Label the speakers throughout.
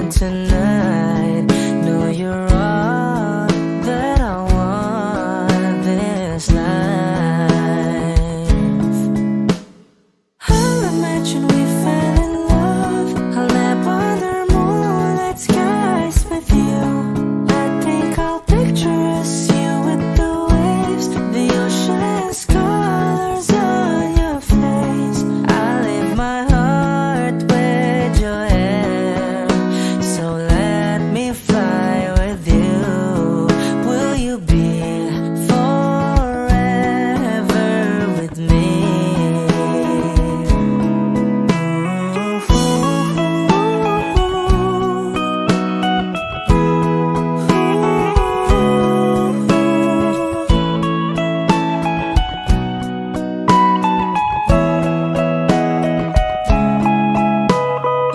Speaker 1: again tonight. Know you're all that I want this life. I'll imagine we fell in love. I'll nap under moonlight skies with you. I think I'll picture us, you with the waves, the ocean's colors on your face. I leave my heart with your hair, so let me fly with you. Will you be forever with me?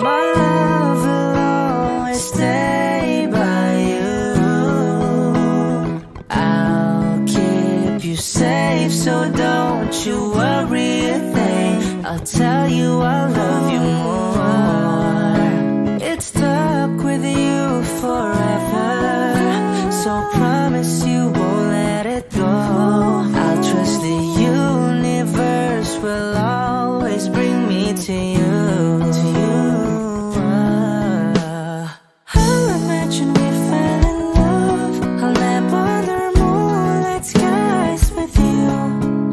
Speaker 1: My love will always stay by you. I'll keep you safe, so don't you worry a thing. I'll tell you I love you more. It's stuck with you forever, so promise you won't let it go. I'll trust the universe will always bring me to you. I'll imagine we fell in love. I'll nap under moonlight skies with you.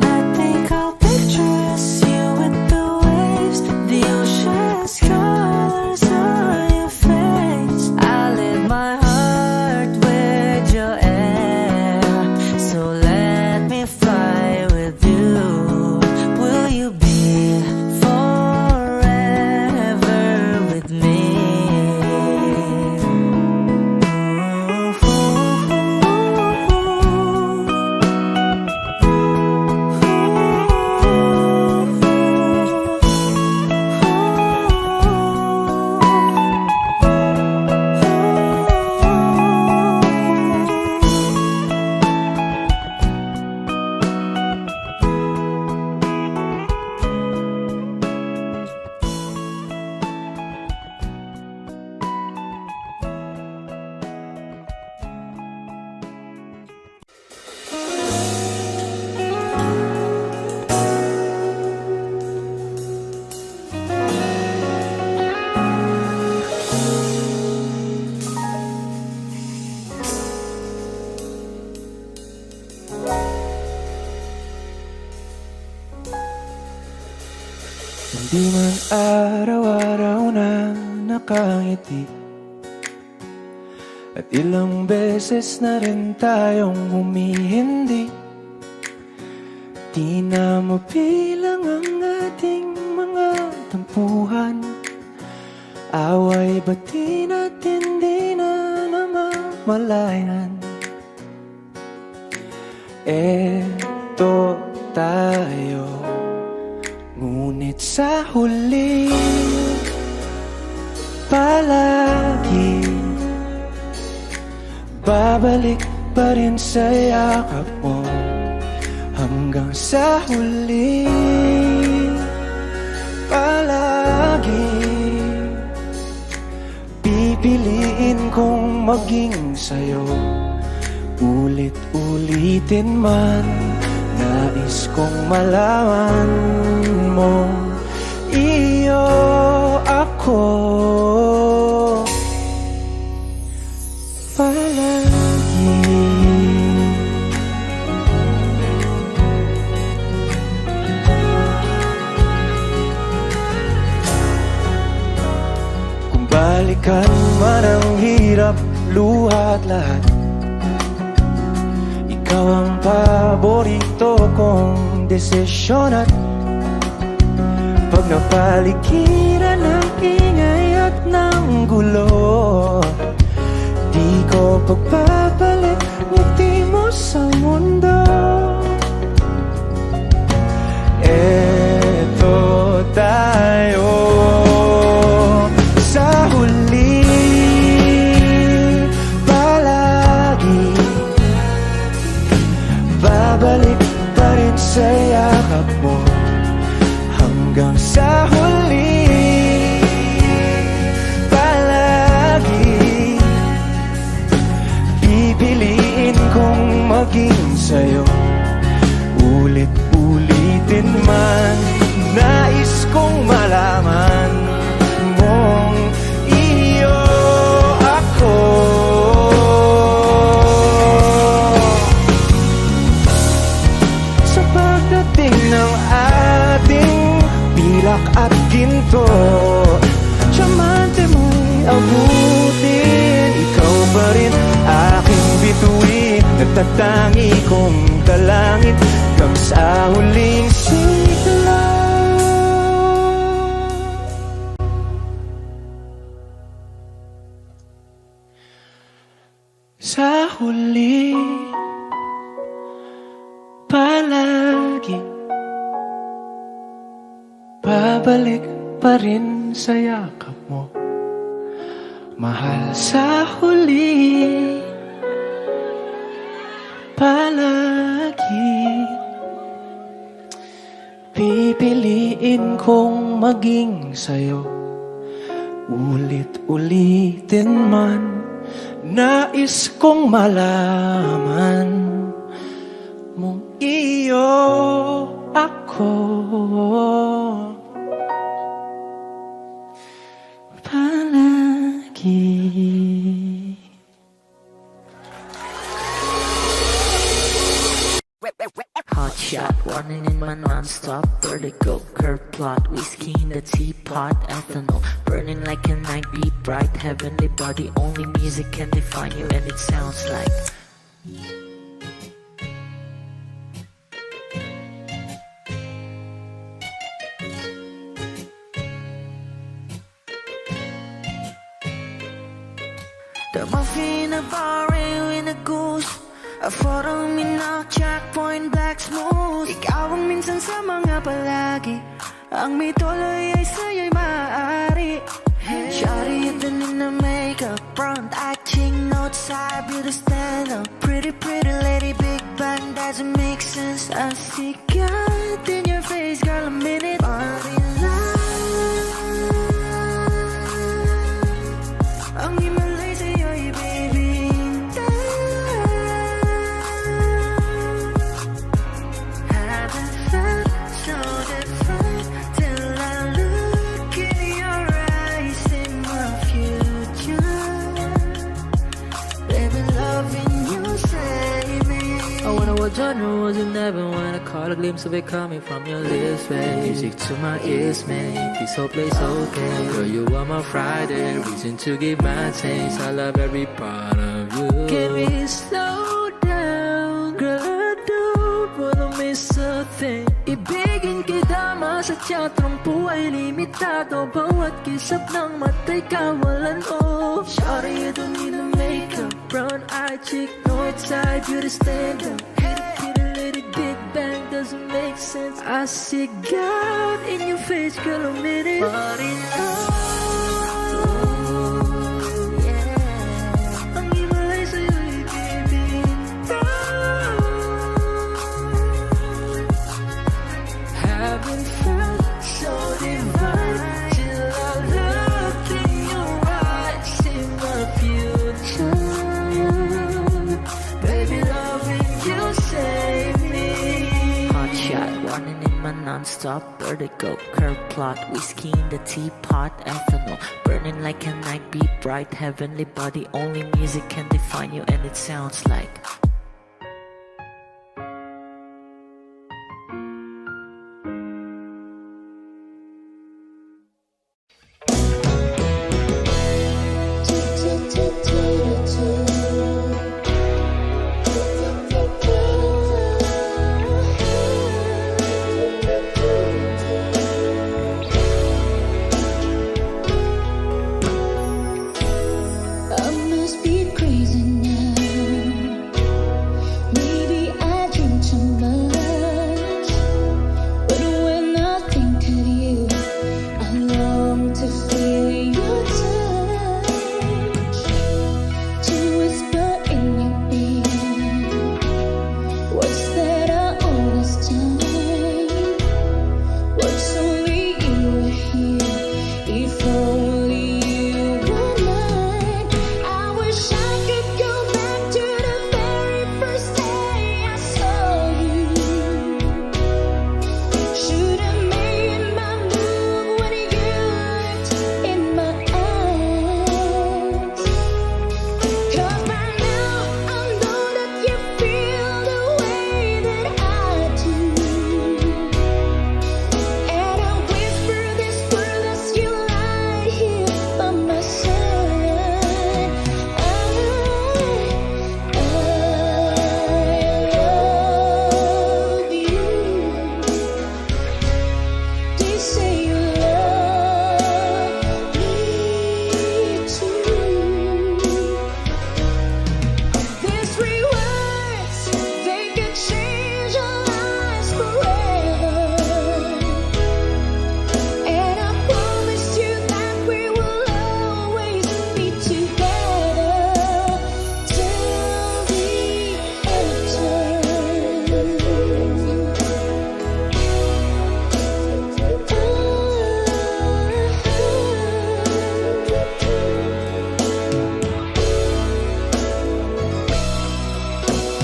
Speaker 1: I think I'll picture us, you with the waves, the ocean's colors on your face. I leave my heart with your air, so let me fly with you. Will you be forever with me?
Speaker 2: Hindi man araw-araw na nakangiti, at ilang beses na rin tayong humihindi. Di na mabilang ang ating mga tampuhan. Away ba't di natin di na namamalayan? Eto tayo, ngunit sa huli palagi babalik pa rin sa yakap mo. Hanggang sa huli palagi pipiliin kong maging sa'yo. Ulit-ulitin man, nais kong malaman mo, iyo ako palagi. Kung balikan man ang hirap, luha at lahat, ikaw ang paborito kong desisyon. At pag napaligiran ng ingay at ng gulo, di ko pagpapalit ngiti mo sa mundo. Eto tayo sa huli palagi, babalik pa rin sa yakap mo. Hanggang sa huli palagi maging sa'yo. Ulit-ulitin man, nais kong malaman mong iyo ako. Sa pagdating ng ating pilak at ginto, Diamante mo'y abutin, ikaw pa rin aking bituin. Nagtatangi kong dalangin hanggang sa huling sigla. Sa huli, palagi babalik pa rin sa yakap mo, mahal. Sa huli, palagi pipiliin kong maging sa'yo. Ulit-ulitin man, nais kong malaman mong iyo ako. Palagi.
Speaker 3: Hot shot, running in my non-stop vertical curve plot, whiskey in the teapot, ethanol burning like a night, be bright, heavenly body, only music can define you, and it sounds like the muffin, a bar, in a goose. A photo minaw, checkpoint, black smooth. Ikaw ang minsan sa mga palagi, ang may tuloy ay sa'yo'y maaari. Shawty, you've been in the makeup, front acting, notes, side, beauty stand up. Pretty, pretty lady, big bang, doesn't make sense. I see God in your face, girl, a minute. Body love, ang himalay sa'yo'y baby. Genre wasn't never when I caught a glimpse of it coming from your lips, babe. Music to my ears, man. This whole place okay. Girl, you are my Friday, reason to give my taste. I love every part of you. Can we slow down? Girl, I don't wanna miss a thing. Ibigin kita sa teatrong buhay limitado. Bawat kisap ng mata'y kawalan mo. Shawty, you don't need a makeup, brown eye, chick, north side, beauty stand up. Big bang doesn't make sense. I see God in your face, girl, a minute. But in love, yeah. Ang himalay sa'yo'y bibintang. Haven't felt so divine till I look in your eyes, see my future. Baby, loving you save me. Hot shot, running in my non-stop vertigo curve plot, whiskey in the teapot, ethanol burning like a night, be bright, heavenly body, only music can define you, and it sounds like
Speaker 1: I must be crazy now.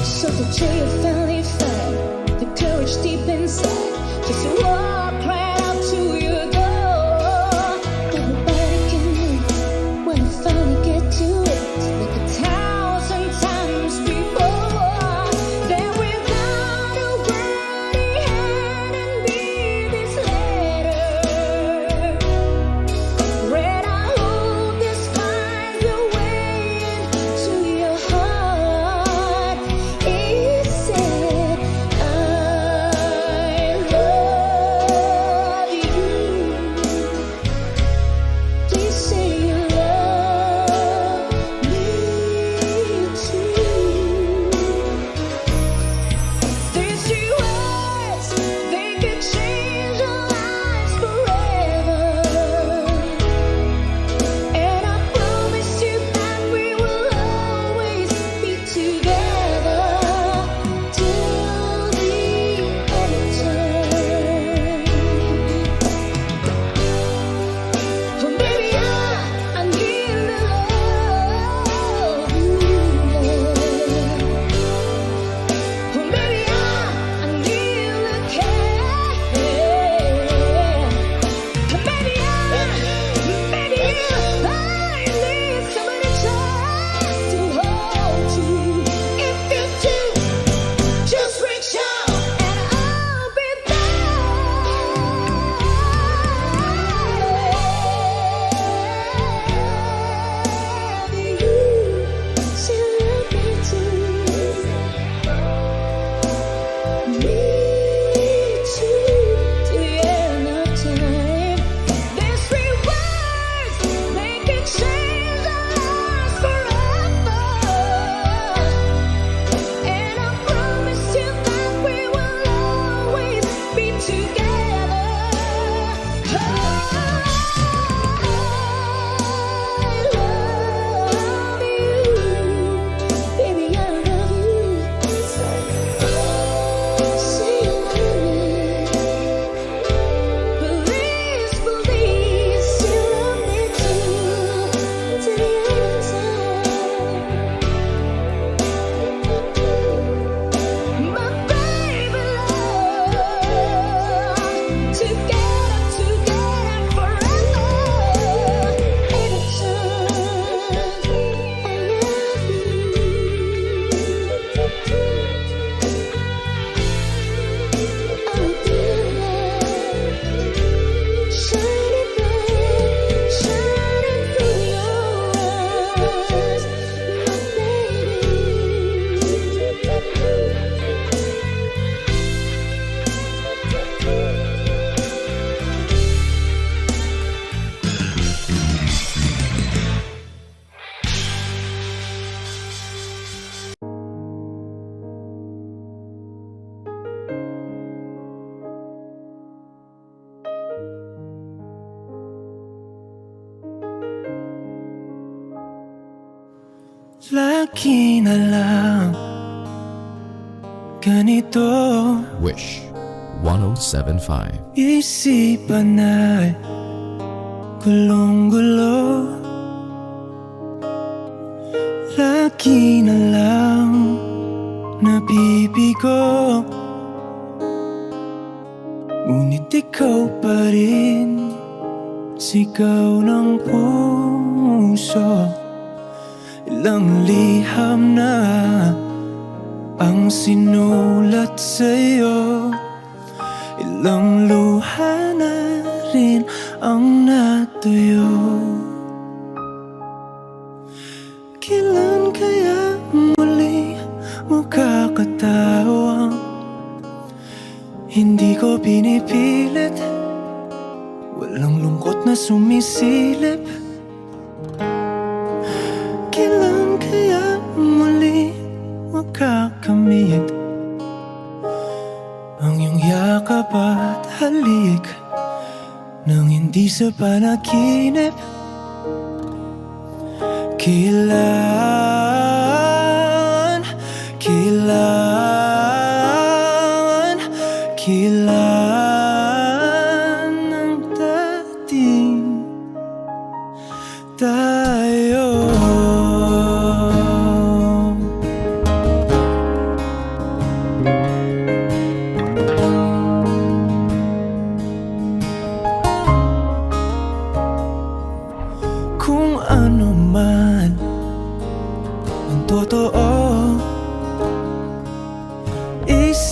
Speaker 4: So today you finally find the courage deep inside, just to walk right out to your door. Everybody can move when you finally get to it, like 1,000 times before. Then without a word he handed me this letter. Read, I hope this finds your way into your heart. It said, I love you. Please say you love me too. These 3 words, they could change our lives forever. And I promise you that we will always be together till the end of time. Oh baby, I need to love you. Oh baby, I need to care. Oh baby, I need somebody just to hold you. If you do, just reach out and I'll be there. You still love me too. Me too, to the end of time. These 3 words, they can change our lives forever. And I promise you that we will always be together. I love you, baby, I love you. Say you love me. Please, please, you love me too, to the end of time. My baby love, together forever. Shining bright, shining through your eyes, my
Speaker 2: Lagi na lang ganito
Speaker 5: Wish 1075.
Speaker 2: isipan ay gulong-gulo. Lagi na lang nabibigo, ngunit ikaw pa rin sigaw ng puso. Ilang liham na ang sinulat sa'yo, ilang luha na rin ang natuyo. Kailan kaya muli makakatawang hindi ko pinipilit, walang lungkot na sumisilip. Kailan kaya muli makakamit ang iyong yakap at halik nang hindi sa panaginip? Kailan, kailan, kailan ang dating tayo?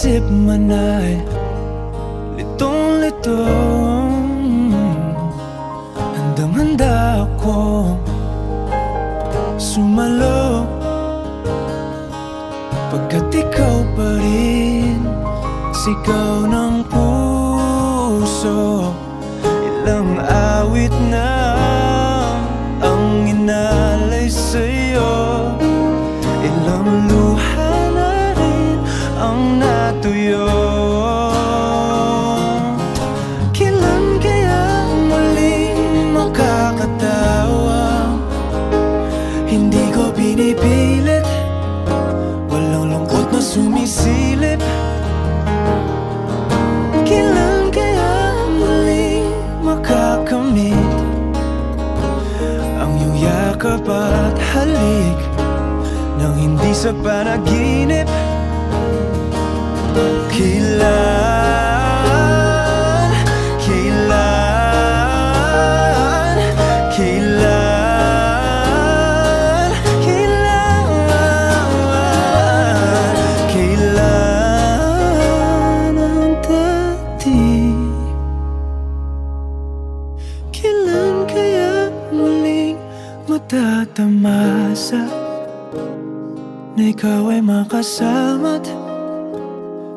Speaker 2: isip man ay litong-lito, handang-handa akong sumalo, pagkat ikaw pa rin sigaw ng puso. Ilang awit na ang inalay sa'yo, ilang luha na rin ang natuyo. Kailan kaya muling makakatawa? Hindi ko pinipilit, walang lungkot na sumisilip. Kailan kaya muling makakamit ang iyong yakap at halik nang hindi sa panaginip? Kailan, kailan, kailan, kailan, kailan ang dati? Kailan kaya muling matatamasa na ikaw ay makasama't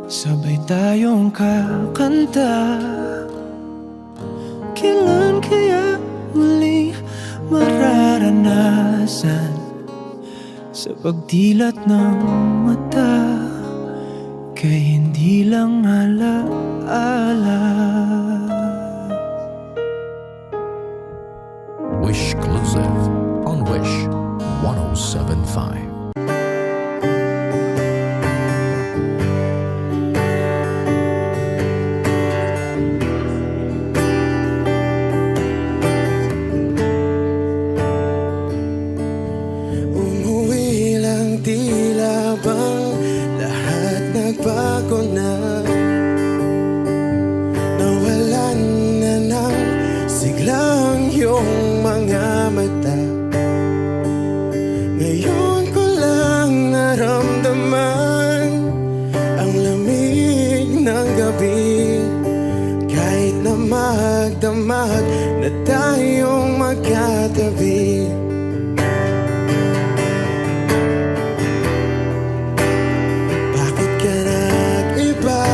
Speaker 2: sabay tayong kakanta? Kailan kaya muling mararanasan sa pagdilat ng mata kay hindi lang alaala?
Speaker 5: Wish Exclusive on Wish 1075.
Speaker 6: Umuwi lang, tila bang lahat nagbago na. Nawalan na ng siglang iyong mga mata. Ngayon ko lang naramdaman ang lamig ng gabi, kahit na magdamag na tayong magkatabi. Bakit ka nag-iba?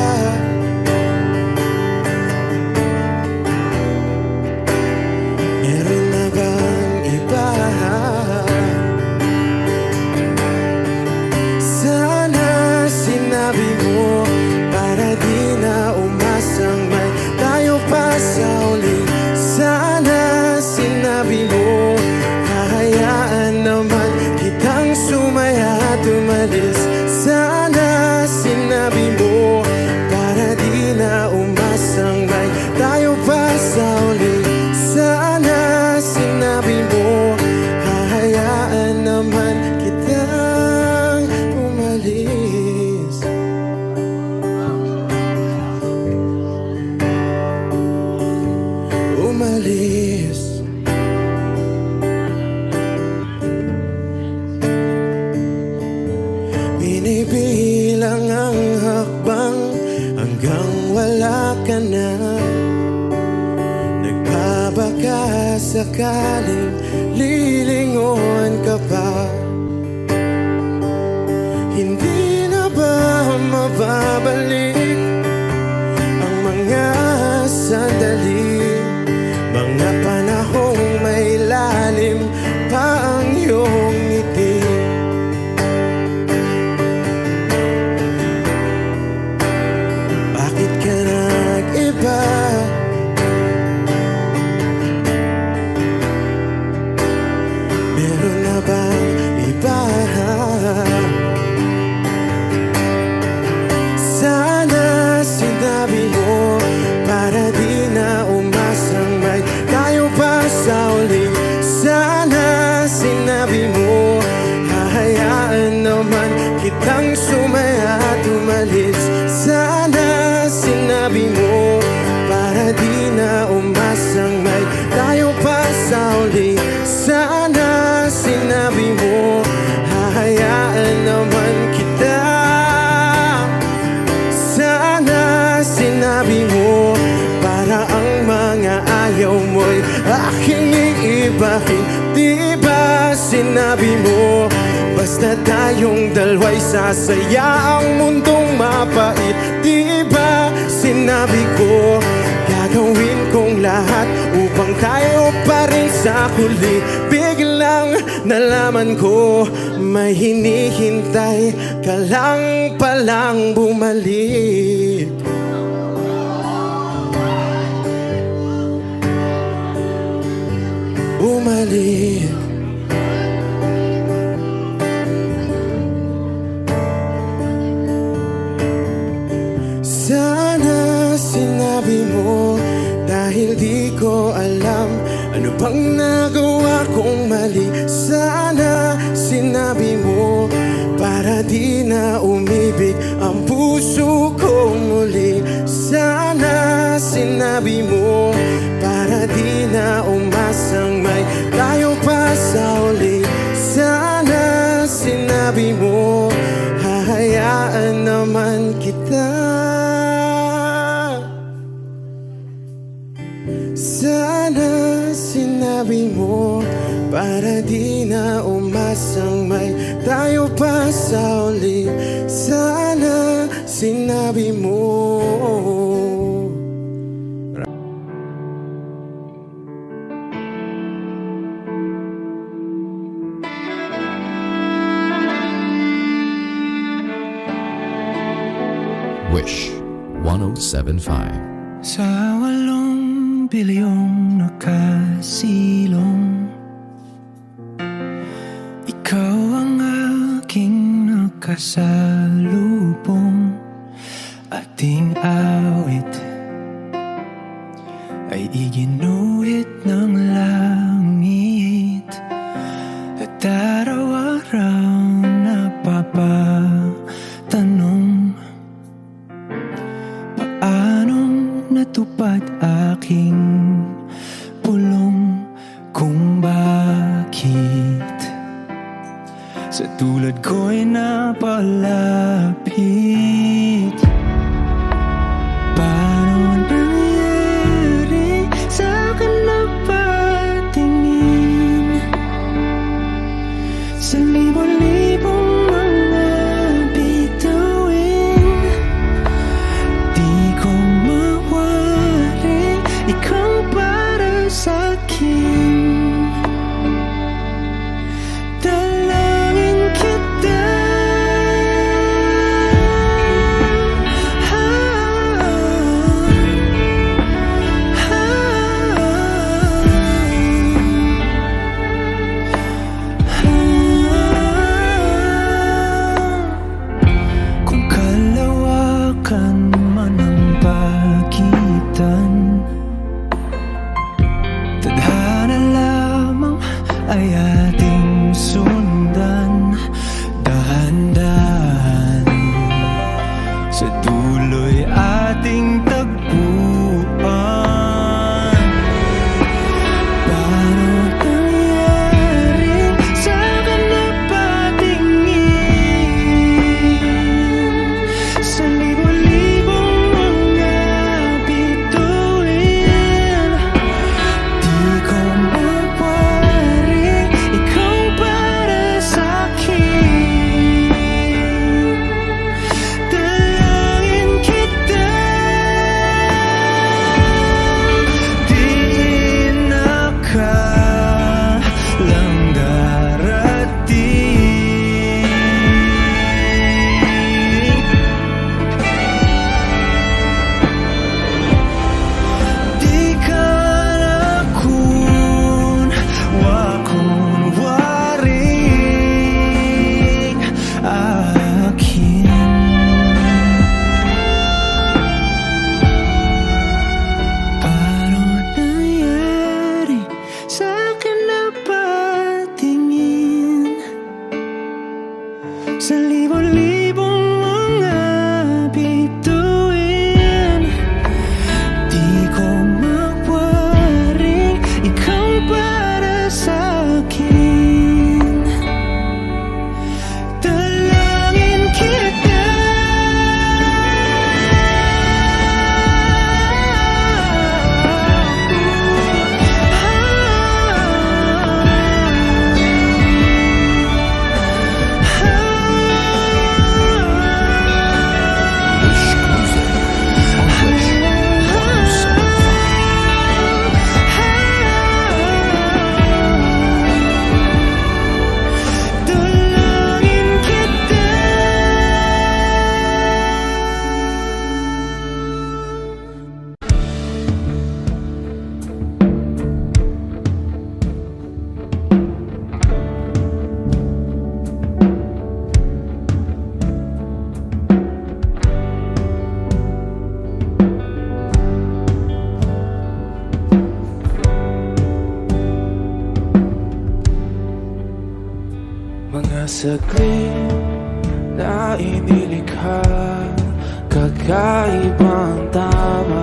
Speaker 6: Meron na bang iba? Sana sinabi mo para di na umasang may tayo pa sa uli. Sana sinabi mo hahayaan naman kitang sumaya at umalis. Sana sinabi mo para di na umasang may tayo pa sa uli. Sana sinabi mo hahayaan naman kitang umalis. Umalis. Binibilang ang hakbang hanggang wala ka na. Nagbabaka sakaling lilingon ka pa. Hindi na ba mababalik ang mga sandali, mga panahong may lalim pa ang iyong ngiti? Bakit ka nag-iba? Meron na bang iba? Sana sinabi mo para di na umasang may tayo pa sa uli. Sana sinabi mo hahayaan naman kitang sumaya at umalis. Sana sinabi mo para di na umasang may tayo pa sa uli. Sana sinabi mo hahayaan naman kita. Basta tayong dalawa'y sasaya ang mundong mapait. Di ba sinabi ko, gagawin kong lahat upang tayo pa rin sa huli. Biglang nalaman ko, may hinihintay ka lang palang bumalik. Bumalik. Sana sinabi mo, dahil di ko alam ano bang nagawa kong mali. Sana sinabi mo, para di na umibig ang puso ko muli. Sana sinabi mo, para di na umasang may tayo pa sa uli. Sana sinabi mo, hahayaan naman kita. Sana sinabi mo, para di na umasang may tayo pa sa uli. Sana sinabi mo.
Speaker 5: Wish 1075.
Speaker 2: Sa 8 bilyong nakasilong, ikaw ang aking nakasalubong. Ating awit ay iginuhit ng langit, at araw-araw napapatanong, paanong natupad aking pulong, kung bakit sa tulad ko'y napalapit. Paano nangyari sa akin na patingin sa libo-libong mga bituin? Di ko mawari ikaw para sa'kin. Dalangin kita, kung kalawakan man ang pagitan, tadhana lamang ay ating sundan. Dahan-dahan sa dulo'y ating tagpuan. Paano nangyari sa akin na patingin sa libo-libong mga bituin? Di ko mawari ikaw para sa'kin. Dalangin saglit na inilikha, kakaibang tama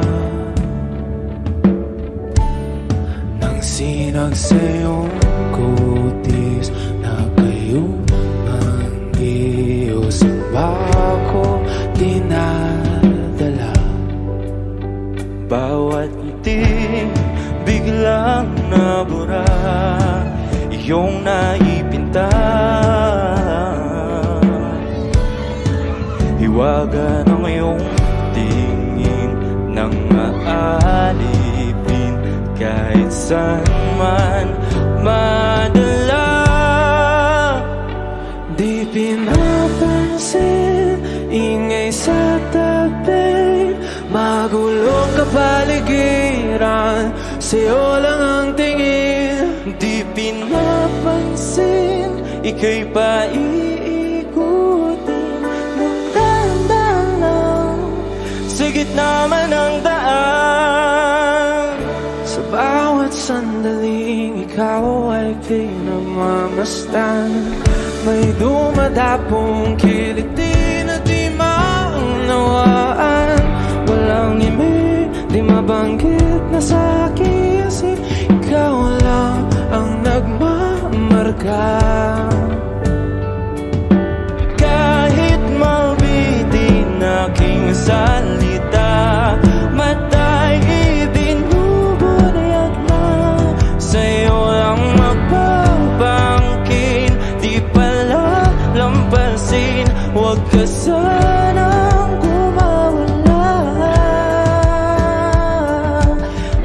Speaker 2: nang sinag sa iyong kutis na kayong Diyos ang bako dinadala. Bawat ngiti biglang nabura, iyong naipinta. Hiwaga ng iyong tingin nang maalipin kahit saan man madala. Di pinapansin, ingay sa tabi, magulong kapaligiran, sa'yo lang ang tingin. Di pinapansin, ika'y paiikutin ng dahan-dahan lang, sa gitna man ng daan. Sa bawat sandaling ikaw ay pinagmamasdan, may dumadapong kiliti na di maunawaan. Walang imi, di mabanggit na sa aking isip, ikaw lang ang nagmamarka. Kahit mabitin aking salita, matay ibinubunayag na, sa'yo lang magbabangkin. Di pala lampasin, huwag ka sanang gumawala.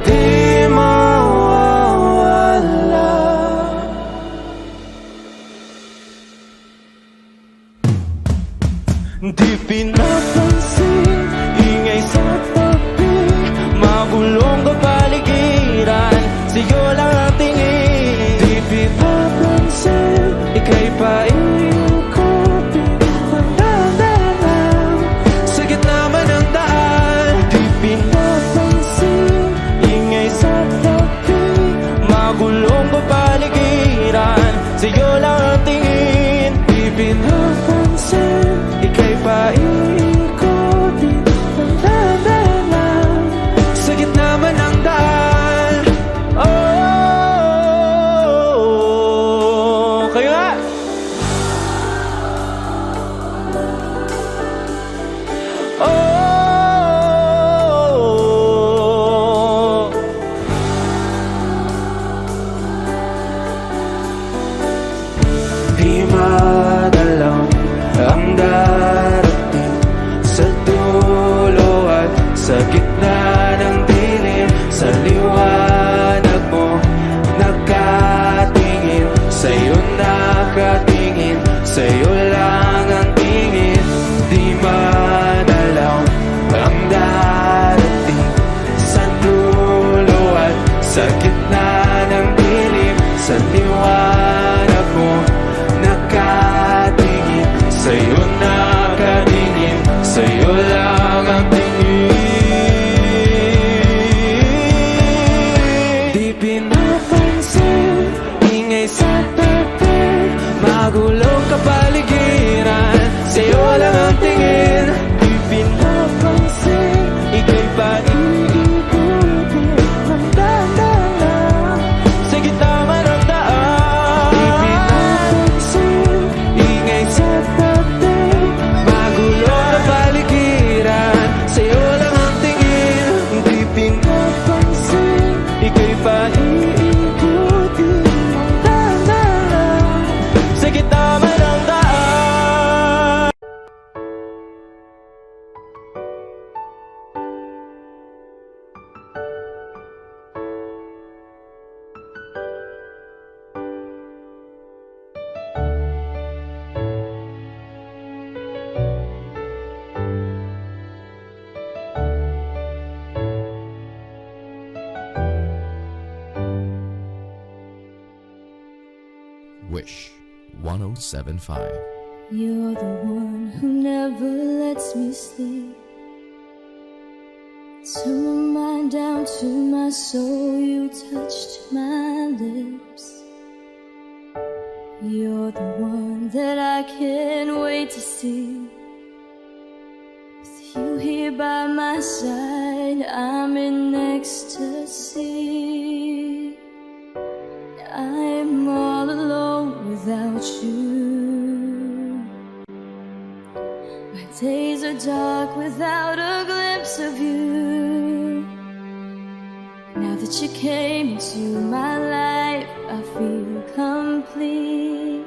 Speaker 2: Di mawawala. Di pinapansin, ingay sa tabi, magulong kapaligiran, sa'yo lang ang tingin. Di pinapansin, ika'y paiikutin ng dahan-dahan, sa gitna man ng daan. Di pinapansin, ingay sa tabi, magulong kapaligiran, sa'yo lang ang tingin. Di pinapansin, ika'y paiikutin ng dahan-dahan, sa gitna man ng daan. Oh, kayo nga! Oh, di madalang ang darating sa dulo at sa gitna ng dilim, sa liwanag mo nakatingin, sa'yo nakatingin, sa'yo lang ang tingin. Di madalang ang darating sa dulo at sa gitna ng dilim, sa liwanag mo nakatingin, sa'yo nakatingin, sa'yo lang ang tingin. Di pinapansin, ingay sa tabi, magulong kapaligiran, sa'yo lang ang tingin. Di pinapansin, ika'y paiikutin ng dahan-dahan, sa gitna man ng daan. Di pinapansin, ingay sa tabi, magulong kapaligiran, sa'yo lang ang tingin. Di pinapansin, ika'y paiikutin ng dahan-dahan, sa gitna man ng daan.
Speaker 5: Wish 1075.
Speaker 4: You're the one who never lets me sleep. Turn my mind down to my soul, you touched my lips. You're the one that I can't wait to see. With you here by my side, I'm in ecstasy. I'm all alone without you. My days are dark without a glimpse of you. Now that you came into my life, I feel complete.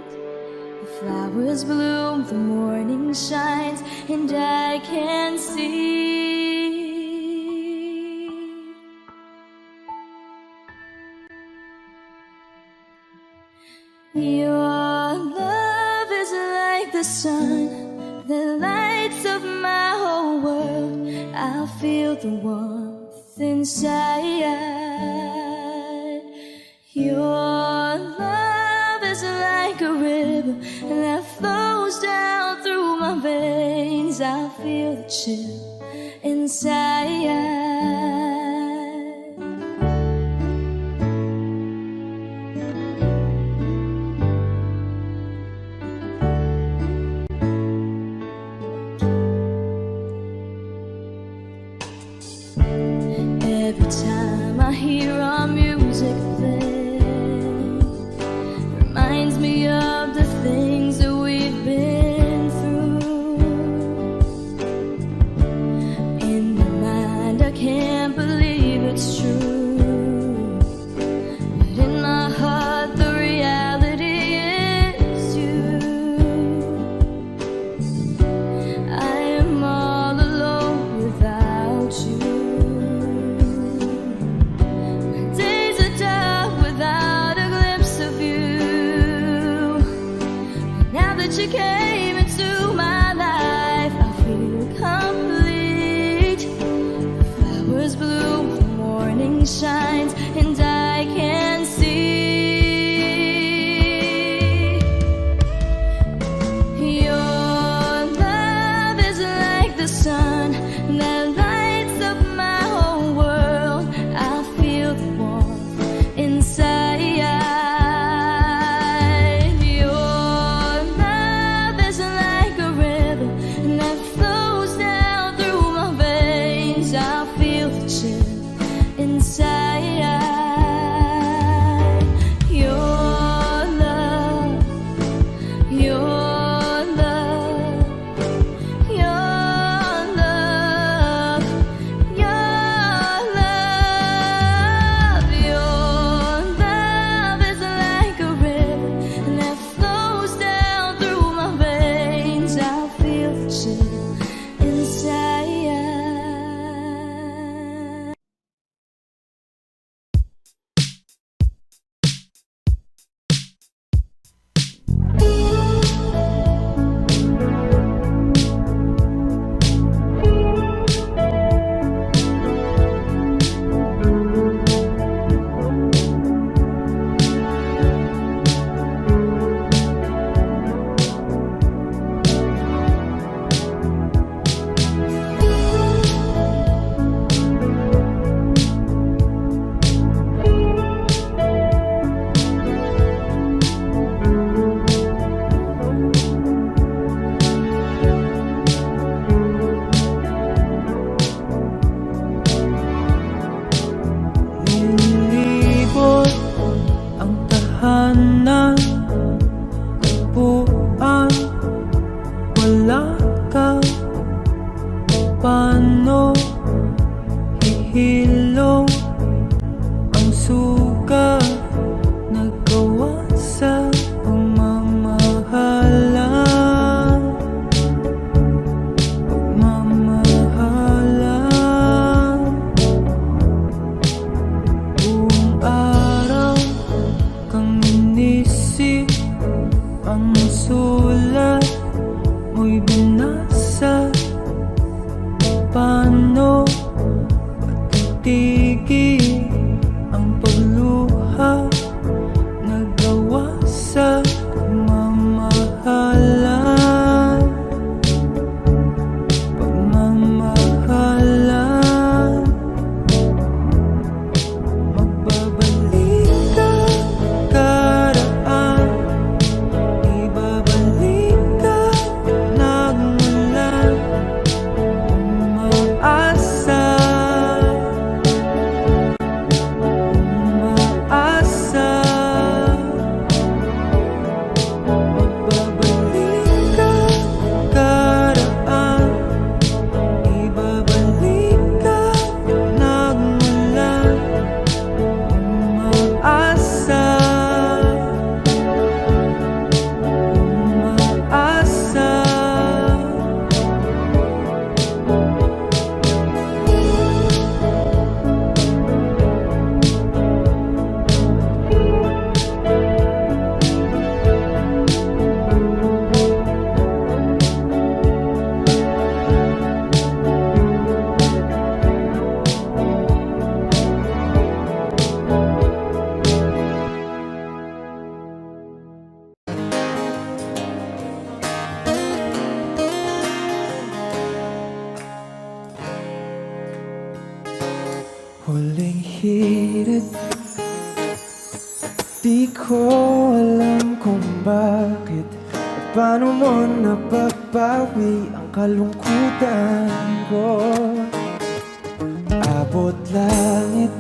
Speaker 4: The flowers bloom, the morning shines, and I can see. Your love is like the sun that lights up my whole world. I feel the warmth inside. Your love is like a river that flows down through my veins. I feel the chill inside. Every time I hear our music play, reminds me of the things that we've been through. In my mind I can't believe
Speaker 2: huling hirit. Di ko alam kung bakit at paano mo napapawi ang kalungkutan ko. Abot langit,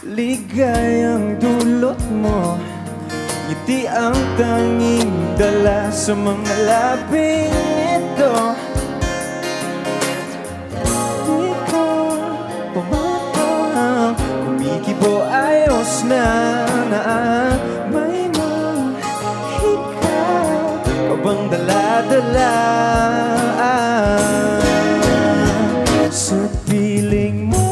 Speaker 2: ligayang dulot mo, ngiti ang tanging dala sa mga labing ito. Di ko pumatang, kumikibo ayos na may mahika o bang dala-dala sa piling mo.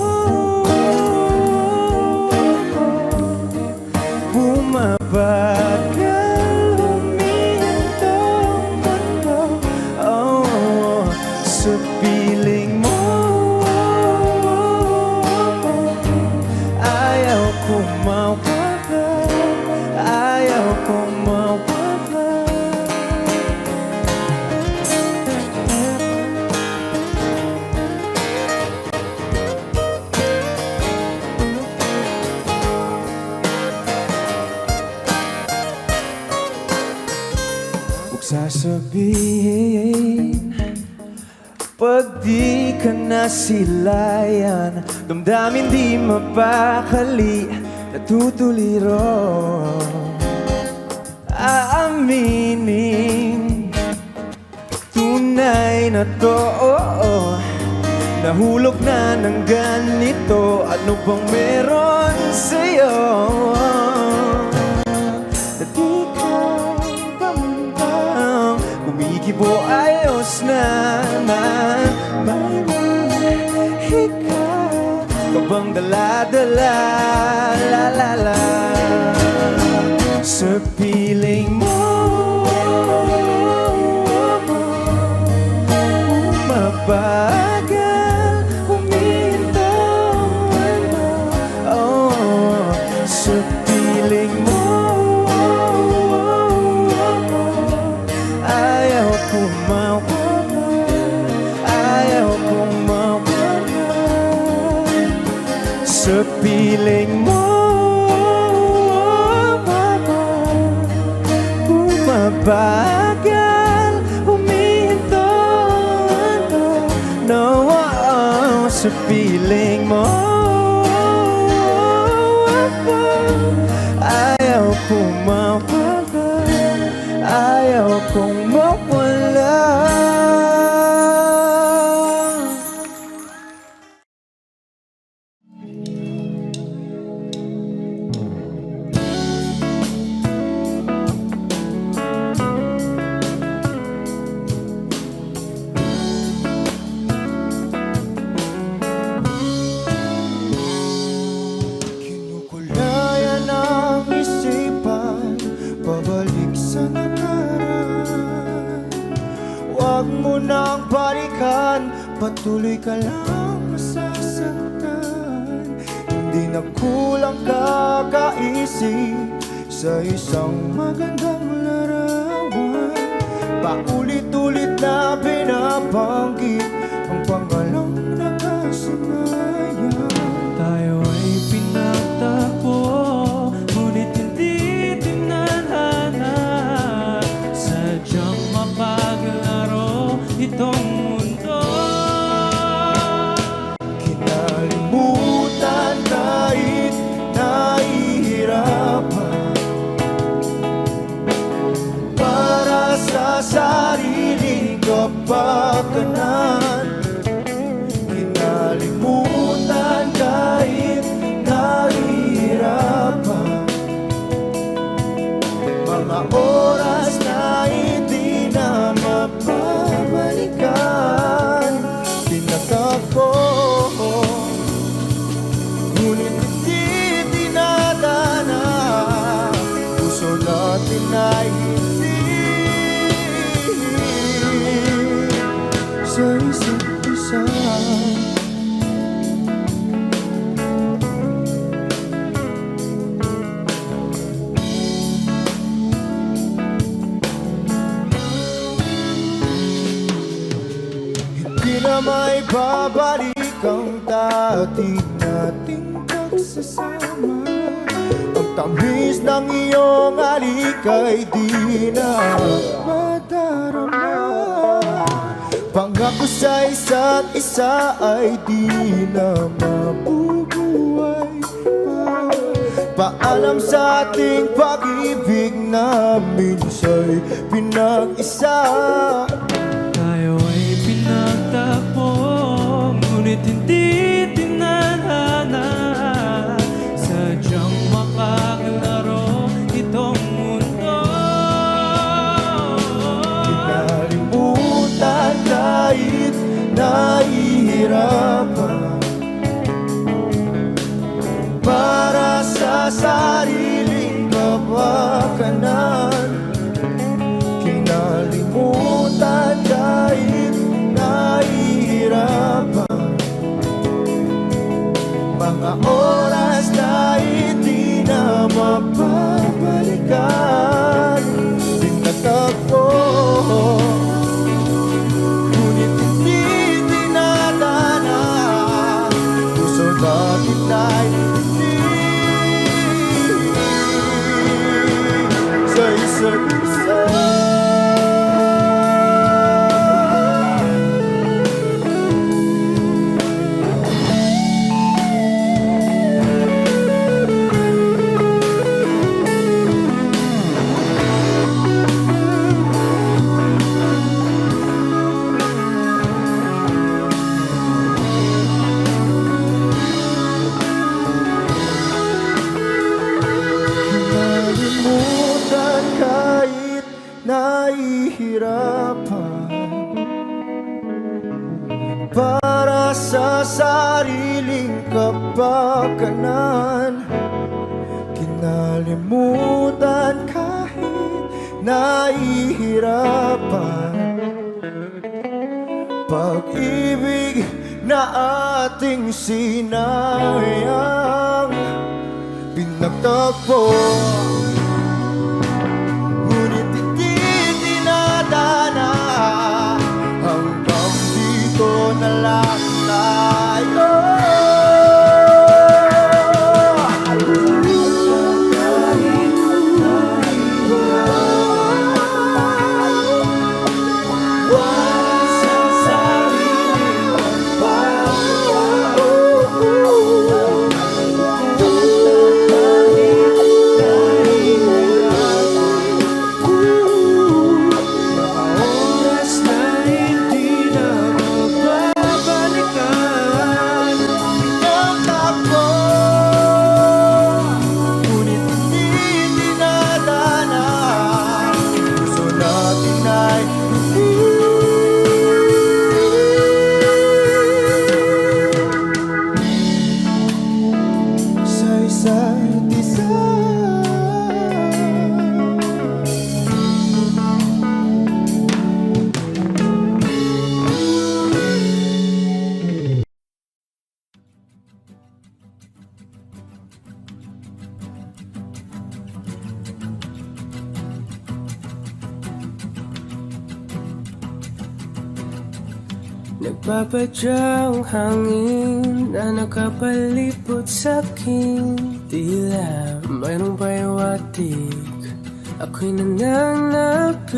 Speaker 2: Bumabagal, humihinto ang mundo, oh, sa piling mo. Ayaw kong mawala, ayaw kong mawala. Huwag sasabihin pag di ka nasilayan, damdamin di mapakali, natutuliro. Aaminin, tunay na to, nahulog na ng ganito. Ano bang meron sa'yo? Di ka bambang, kumikibo ayos na may mahika ka bang dala-dala, la-la-la sa piling mo. Mabagal, huminto ang mundo, oh, sa piling mo. Ayaw kong mawala, ayaw kong mawala sa piling mo. Bumabagal, huminto no, oh, sa piling mo. Ayaw kong mawala, ayaw kong mawala. Kinukulayan ang isipan, pabalik sa nakaraan. Huwag mo nang balikan, patuloy ka lang masasaktan. Hindi na kulang kakaisip sa isang magandang larawan. Paulit-ulit na binabanggit ang pangalang nakasanayan. Tayo ay pinagtagpo, ngunit hindi dinalana. Sadyang mapaglaro itong mundo. Kinalimutan kahit nahihirapan, para sa sariling kapakanan. Kinalimutan kahit nahihirapan, mga oras na hindi na mapabalikan. Pinagtagpo, ngunit hindi dinadana. Puso natin ay hindi sa isa't isa. Hindi na may babalik
Speaker 6: ang dati nating pagsasama. Ang tamis ng iyong halik ay di na madarama. Pangako sa isa't isa ay di na mabubuhay pa. Paalam sa ating pag-ibig na minsa'y pinag-isa.
Speaker 2: Tayo ay pinagtagpo, ngunit hindi tinadhana. Sadyang makakalaro itong mundo.
Speaker 6: Kinalimutan kahit nahihirapan, para sa sariling kapakanan. Kinalimutan kahit nahihirapan, mga oras na hindi na mapabalikan. Tinatagpo, ngunit hindi tinadhana. Puso natin ay hindi sa isa't isa. Kinalimutan kahit nahihirapan, para sa sariling kapakanan. Kinalimutan kahit nahihirapan, pag-ibig na ating sinayang. Pinagtagpo, ngunit hindi dinadana. Hanggang dito na lang tayo.
Speaker 2: Nagpapadyang hangin na nakapalipot sa'kin. Tila mayroong payawatig, ako'y nananapit.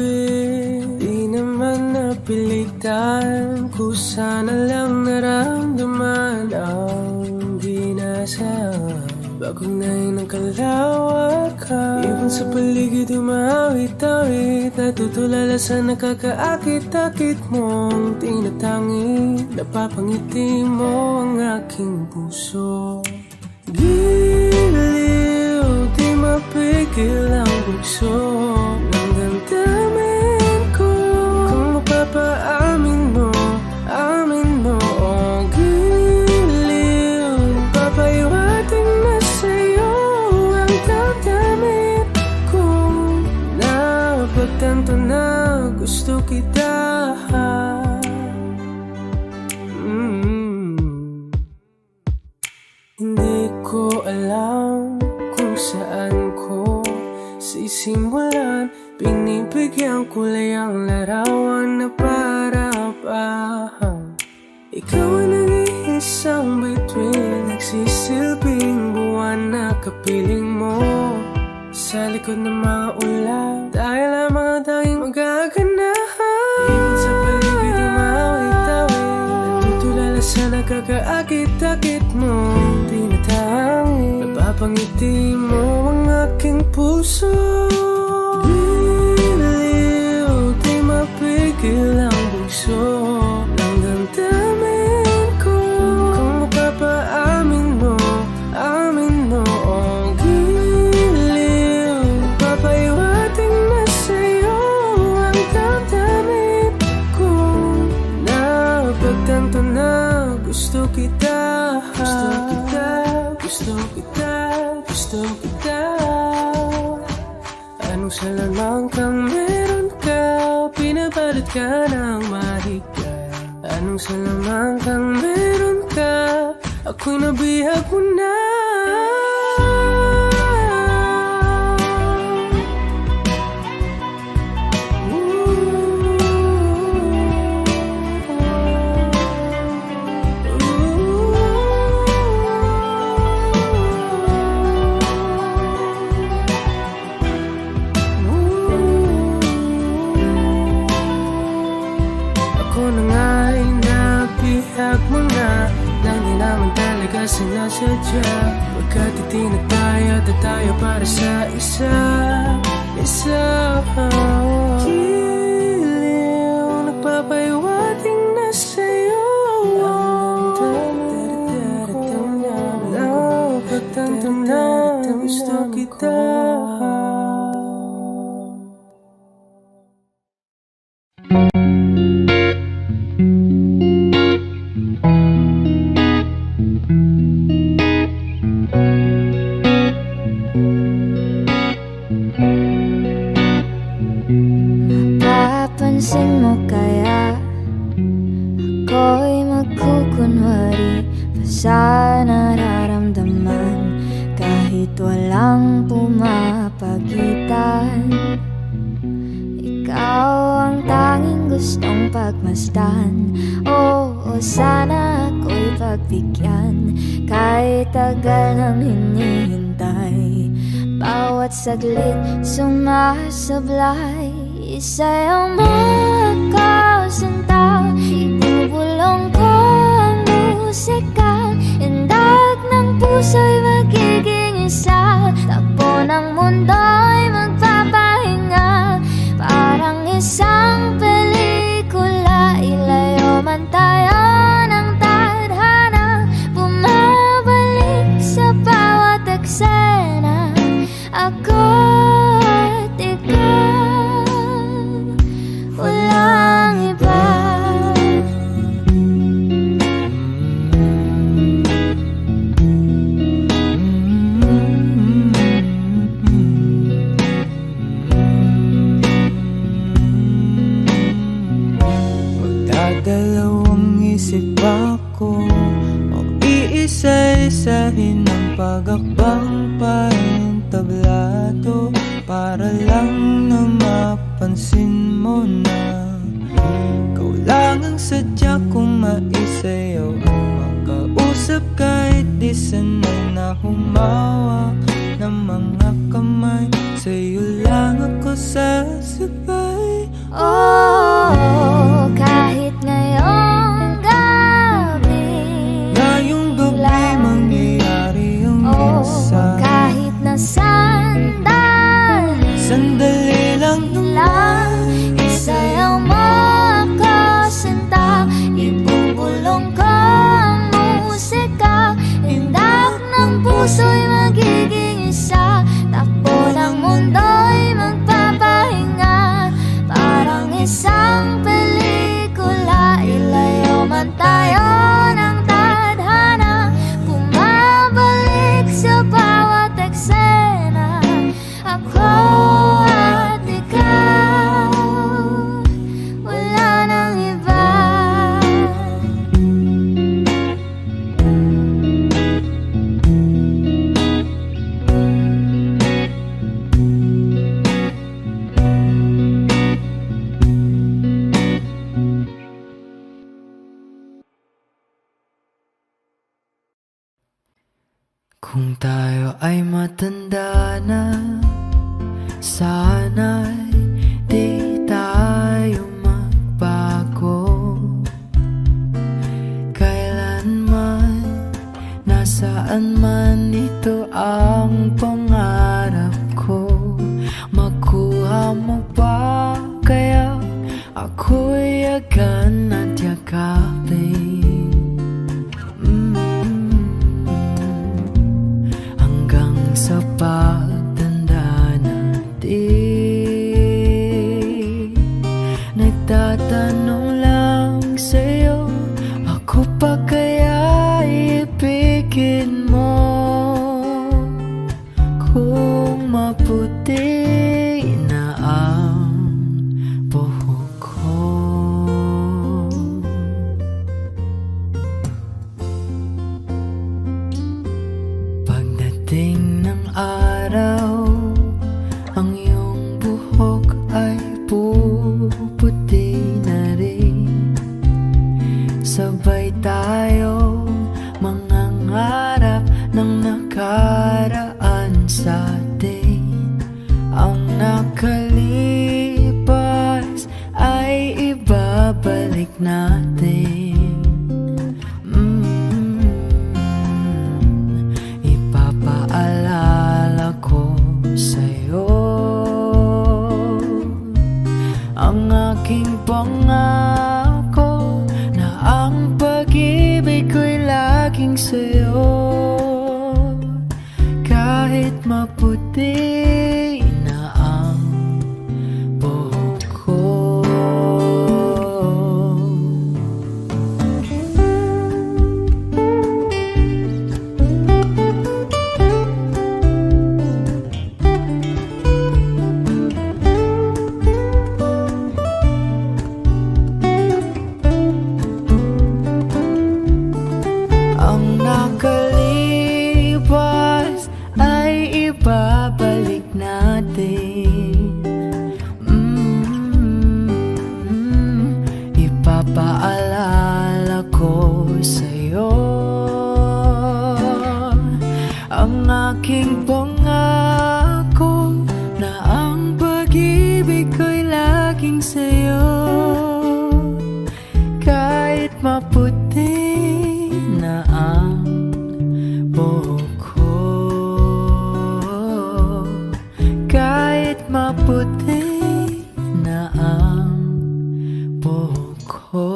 Speaker 2: Di naman napilitan, kusana lang naramdaman ang ginasaan. Bagong ngayon ang kalawakan, ibon sa paligid umawit-awit. Natutulala sa nakakaakit-akit mong tinatangi. Napapangiti mo ang aking puso. Giliw, di mapigil ang bugso ng damdamin ko. Kung mapapaamin mo, amin mo. Oh, giliw, papayawatin na sa'yo ang damdamin ko. Napagtanto na gusto kita. Hindi ko alam kung saan ko sisimulan. Pinibigyan ko lang ang larawan na para bang ikaw ang nag-iisa Magsisilbing buwan na kapiling mo sa likod ng mga ulan. Dahil lamang ang tanging magaganahan. Ibig sa paligid umawit-awit, nagtutulala sa nakakaakit-akit mo. Tinatangin, napapangiti mo ang aking puso. Giliw, di mapigil ang bugso ng damdamin ko. Kung mapapaamin mo, amin mo ang giliw. Papaiwating na sa'yo ang damdamin ko. Napagtanto na gusto kita. Gusto kita, gusto kita, gusto kita. Anong salamang kang meron ka, pinapalit ka ng mahika. Anong salamang kang meron ka, ako'y nabihag mo na. Ako na nga'y nabihag mo na, nang di naman talaga sinasadya. Pagkat itinataya at tayo para sa isa. Giliw, nagpapaiwating na sa'yo ang damdamin ko. Napagtanto na gusto kita.
Speaker 7: Papansin mo kaya ako'y magkukunwari pa sa nararamdaman, kahit walang pumapagitan. Ikaw ang tanging gustong pagmasdan. Oo, sana ako'y pagbigyan, kahit tagal nang hinihintay. Bawat saglit sumasablay, isa'y magkasinta. Ibubulong ko ang musika, indag ng puso'y magiging isa. Takbo ng mundo'y magpapahinga, parang isang pelikula. Ilayo man tayo ng tadhana, bumabalik sa bawat eksena. Ako at ikaw, walang iba.
Speaker 2: Magdadalawang isip ako, o iisa-isahin ang pag-akbang paentablado, para lang na mapansin mo na ikaw lang ang sadya kong maisayaw at makausap, kahit di sanay na humawak ng mga kamay. Sa'yo lang ako sasabay.
Speaker 7: Oh, kahit ngayong gabi,
Speaker 2: Ngayong gabi mangyayari ang isa.
Speaker 7: kahit na
Speaker 2: Sandali lang naman,
Speaker 7: isayaw mo ako sinta. Ibubulong ko ang musika, indak ng puso'y magiging isa. Takbo ng mundo'y magpapahinga, parang isang pelikula.
Speaker 3: Kung tayo ay matanda na, sana'y di tayo magbago. Kailanman, nasaan man, ito ang pangarap ko. Makuha mo ba kaya ako'y yagan at yakapin? Hanggang sa pagtanda natin, nagtatanong lang sa'yo, ako pa kaya ibigin mo? Kung maputi na ang buhok ko, pagdating ng araw, ang iyong buhok ay puputi na rin. Sabay tayo mangangarap ng nakaraan sa atin. Ang nakalipas ay ibabalik natin. Ipapaalala ko sa'yo ang aking pangako na ang pag-ibig ko'y laging sa'yo. Kahit maputi na ang buhok ko. Ang nakalipas ay ibabalik natin. Ipapaalala ko sa'yo ang aking pangako na ang pag-ibig ko'y laging sa'yo. Kahit maputi na ang buhok ko, kahit maputi na ang buhok ko.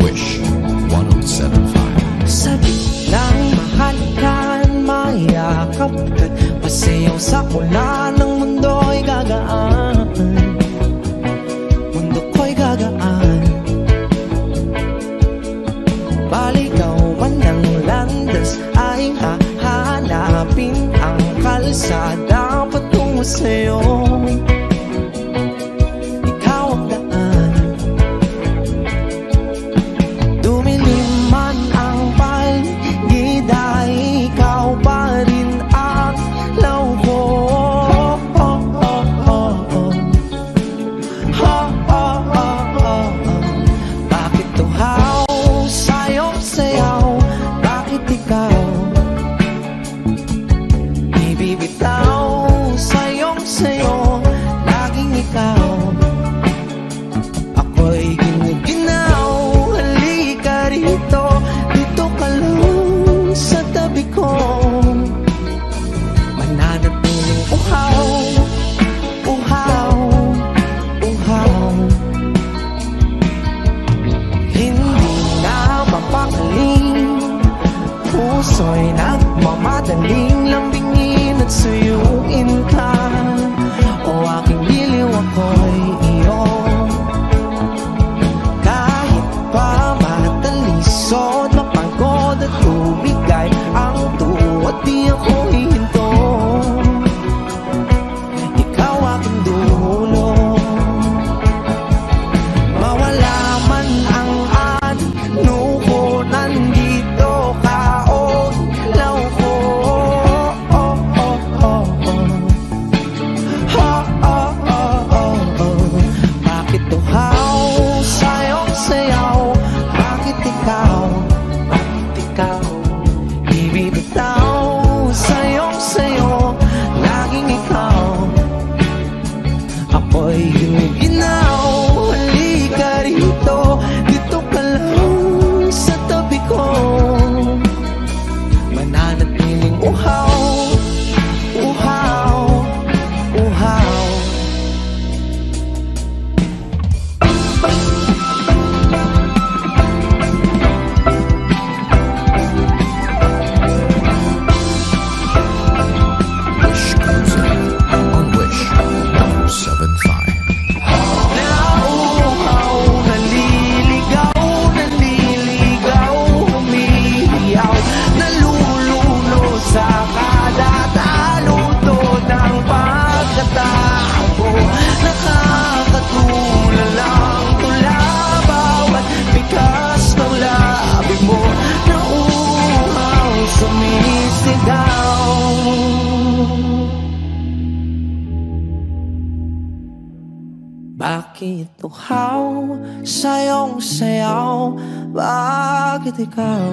Speaker 5: Wish 1075.
Speaker 8: Sabi ng mahalikan, mayakap ka't masayaw sa ulan. Ng mundo'y gagaan, mundo ko'y gagaan. Baligaw man ng landas ay hahanapin ang kalsada patungo sa'yo. Ikaw ang daan, dumilim man ang paligid ay ikaw pa rin ang law ko. Bakit uhaw sa iyong sayaw? Bakit ikaw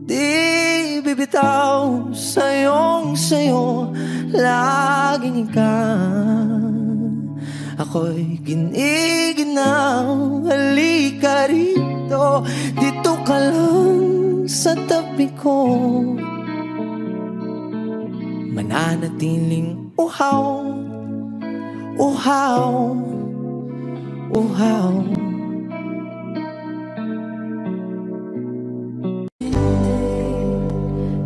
Speaker 8: di bibitaw sa iyong sayo? Laging ikaw, ako'y giniginaw. Halika rito, dito ka lang sa tabi ko. Mananatiling uhaw, uhaw, uhaw.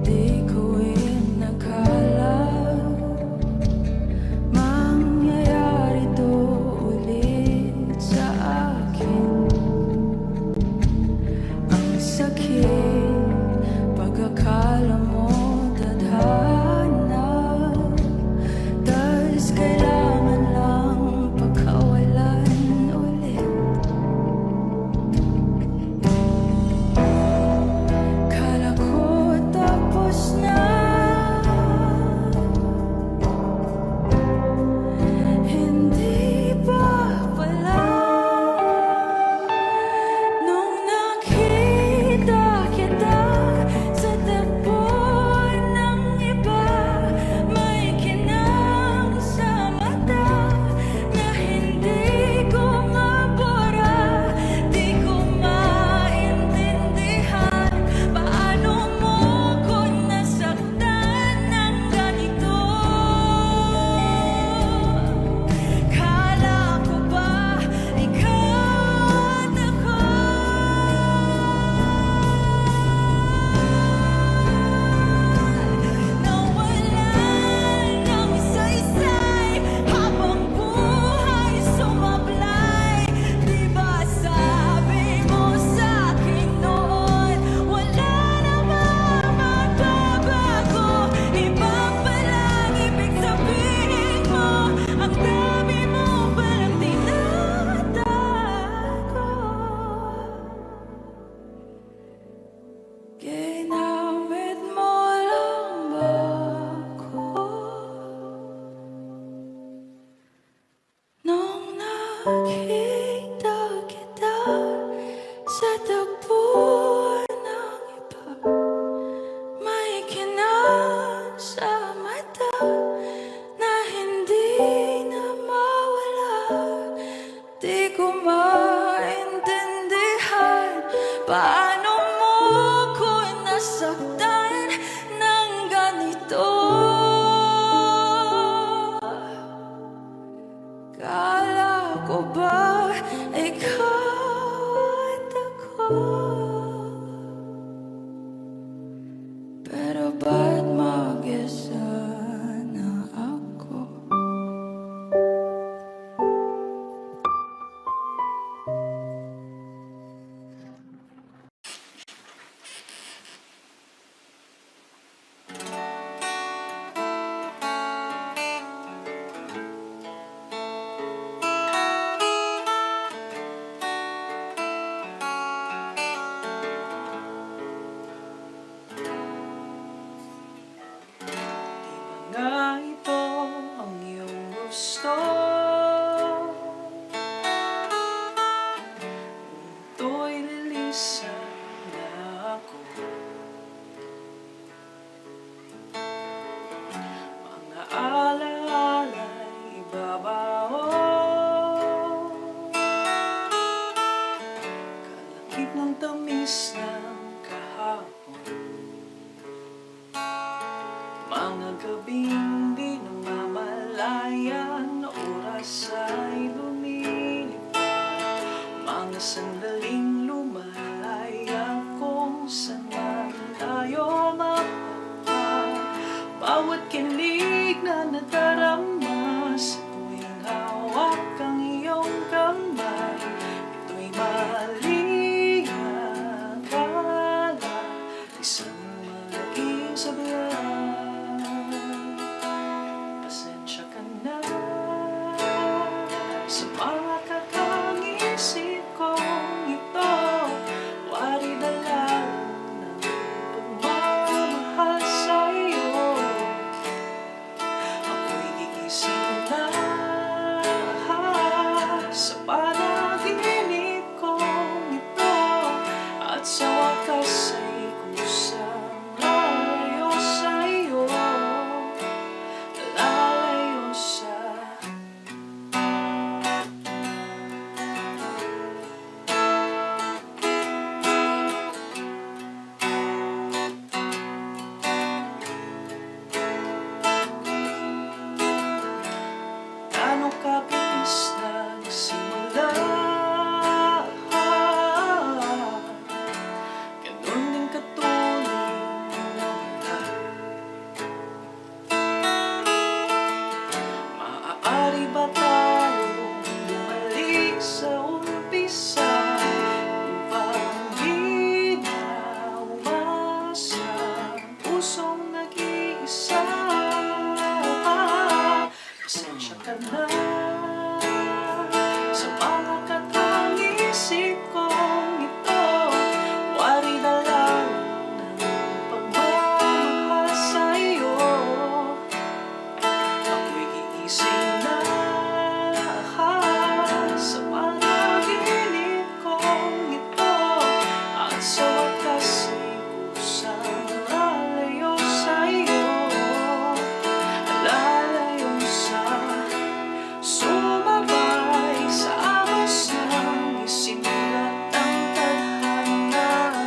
Speaker 1: Di ko inakala mangyayari to ulit sa akin. Ang sakit, pagkakala mo tadhana, tas kailangan lang pagkawalan ulit. Kala ko tapos na, hindi pa pala. Nung nakita kita sa takbo ng iba, may kinang sa mata na hindi ko mabura. Di ko maintindihan paano mo ko nasaktan ng ganito. Kala ko ba ikaw at ako? Nawalan ng isa-isay habang buhay sumablay. Di ba sabi mo sa'kin noon, wala namang magbabago? Iba palang ibig sabihin mo, ang dami mo palang tinatago. Ginamit mo lang ba ako? Nung nakita kita sa tagpo ng iba, may kinang sa mata na hindi na mawala. Di ko maintindihan paano mo ko nasaktan ng ganito. Kala ko ba ikaw at ako? Pero ba't mag-isa na ako?
Speaker 2: Na ito ang iyong gusto. Ito'y lilisan na ako. Mga alaala'y ibabaon, kalakip ng tamis ng kahapon. Mga gabing di namamalayan na oras ay lumilipad. Mga sandaling lumalaya kung saan man tayo mapunta. Bawat kilig na nadarama sa tuwing hawak ang iyong kamay, ito'y maliakala, isang malaking sablay. 心难。sa panaginip kong ito. At sa wakas ay kusang lalayo sa'yo, lalayo sa Gano'ng kabilis na nagsimula, ganun din katuloy na wala. Maaari ba tayong bumalik sa umpisa upang di na umasa ang pusong nag-iisa? Pasensya ka na sa mga katang-isip kong ito. Wari na lang ng pagmamahal sa'yo. Ako'y gigising na sa panaginip kong ito. At sa wakas ay kusang lalayo sa'yo, lalayo sa sumabay sa ahos ng isinulat ang tadhana.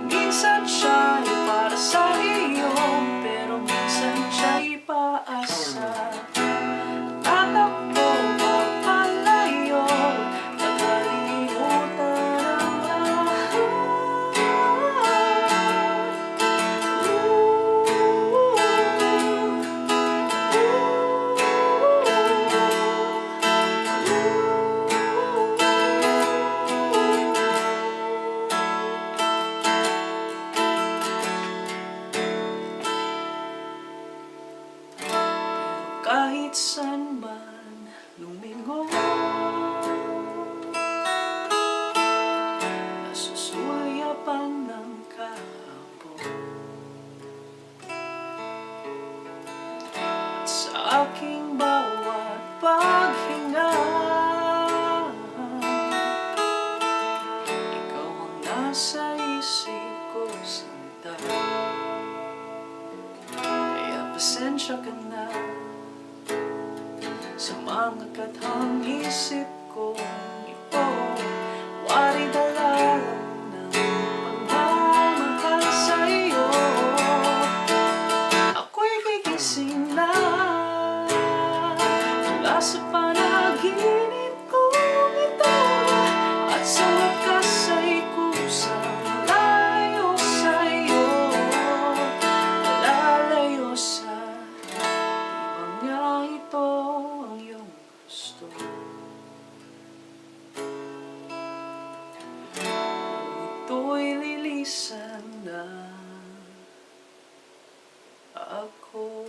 Speaker 2: Minsan siya'y para sa iyo, pero minsan siya'y paasa. Tatakbo ka palayo, nakalimutan ang lahat. Kahit saan man lumingon, nasusulyapan ng kahapon. At sa aking bawat paghinga, ikaw ang nasa isip ko, sinta. Kaya pasensya ka na sa mga katang-isip kong ito. Wari dala ng pagmamahal sa'yo. Ako'y gigising na mula sa panaginip kong ito. At sa wakas ay kusang lalayo sa'yo, lalayo sa ibang niya ito ang iyong gusto. Ito'y lilisan na ako.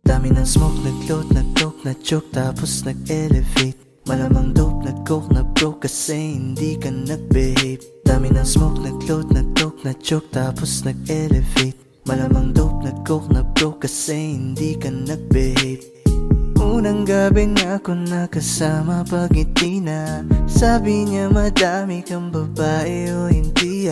Speaker 8: Dami ng smoke, nag-load, nag-coke, na-choke, tapos nag-elevate. Malamang dope, nag-coke, na-broke kasi hindi ka nag-behave. Dami ng smoke, nag-load, nag-coke, na-choke, tapos nag-elevate. Malamang dope, nag-coke, na-broke kasi hindi ka nag-behave. Unang gabi niya ako nakasama pag ngiti na. Sabi niya madami kang babae o hindi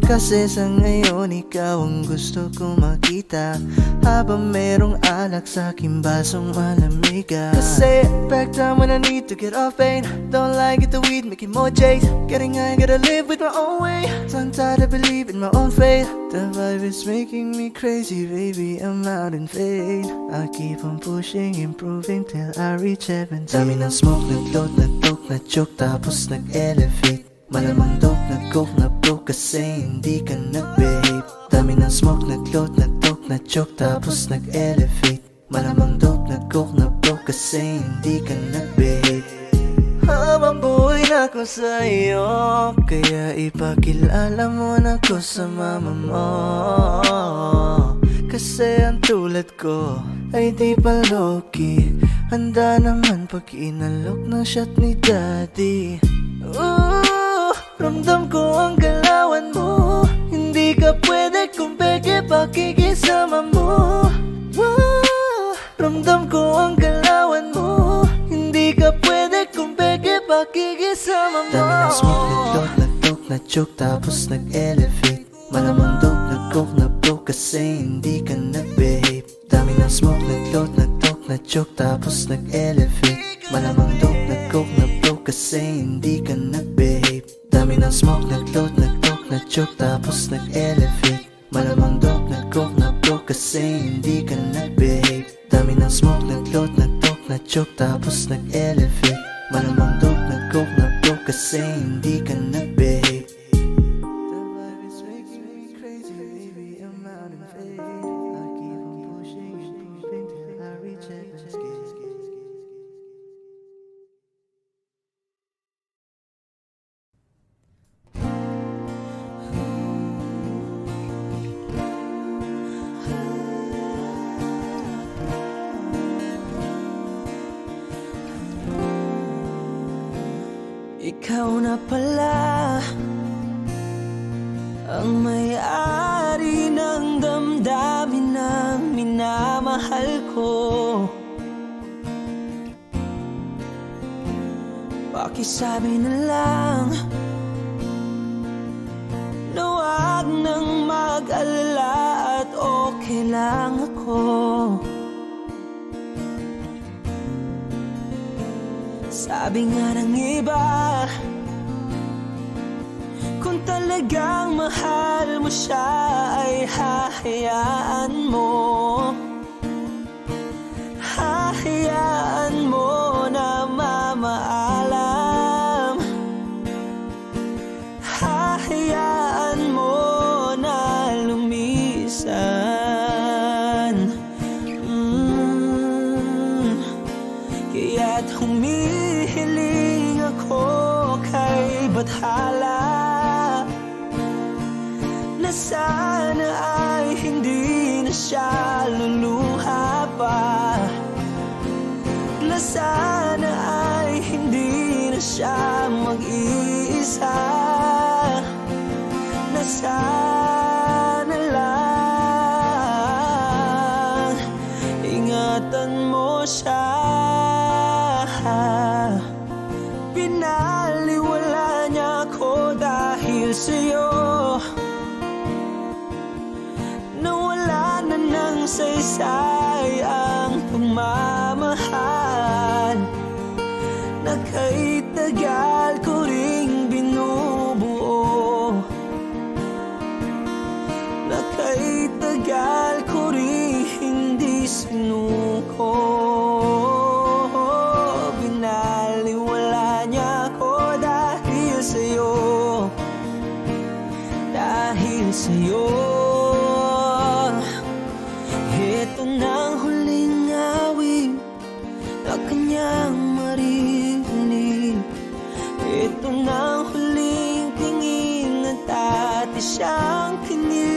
Speaker 8: Kasi sa ngayon ikaw ang gusto ko makita, habang merong alak sa aking basong malamig Kasi back time when I need to get off pain. Don't like it, the weed, making more J's. Getting high, gotta live with my own way. So I'm tired of believing my own fate. The vibe is making me crazy, baby, I'm out in fade. I keep on pushing, improving till I reach heaven. Dami ng smoke, nag-load, nag-coke, na-choke, tapos nag-elevate. Malamang dope, nag-coke, na-broke kasi hindi ka nag-behave. Dami ng smoke, nag-load, nag-coke, na-choke, tapos nag-elevate. Malamang dope, nag-coke, na-broke kasi hindi ka nag-behave. Habang buhay ako sa'yo, kaya ipakilala mo na ko sa mama mo. Kasi ang tulad ko ay di pa low-key, handa naman pag inalok ng shot ni daddy. Ramdam ko ang galawan mo, hindi ka pwede kung peke pakikisama mo. Ramdam ko ang galawan mo, hindi ka pwede kung peke pakikisama mo. Dami ng smoke, nag-talk, nag-talk, na-choke, tapos nag-elevate. Malamang dope, nag-coke, na-broke kasi hindi ka nag-behave. Dami ng smoke, nag-load, nag-talk, na-choke, tapos nag-elevate. Malamang dope, nag-coke, na-broke kasi hindi ka nag-behave. Dami ng smoke, nag-load, nag-talk, na-choke, tapos nag-elevate. Malamang dope, nag-coke, na-broke kasi hindi ka nag-behave. Dami ng smoke, nag-load, nag-talk, na-choke, tapos nag-elevate. Malamang dope, nag-coke, na-broke kasi hindi ka nag-behave. The vibe is making me crazy, baby, I'm out of faith. I keep on pushing and moving till I reach heaven's gate.
Speaker 1: Ikaw na pala ang may-ari ng damdamin ng minamahal ko. Pakisabi na lang na wag nang mag-alala at okay lang ako. Sabi nga ng iba, kung talagang mahal mo siya ay hahayaan mo. Hahayaan mo na mamaalam. Hahayaan mo na lumisan. Kaya't humihiling ako kay Bathala na sana ay hindi na siya luluha pa. Na sana ay hindi na siya mag-iisa. Na sana lang ingatan mo siya. Pinaliwala niya ako dahil sa'yo. Nawala na ng saysay ang pagmamahal na kay tagal ko ring binubuo. Na kay tagal ko ring hindi sinuko. Binaliwala niya ako dahil sa'yo. Dahil sa'yo. Ito na ang huling awit na kanyang maririnig. Ito na ang huling tingin at dati siyang kinig.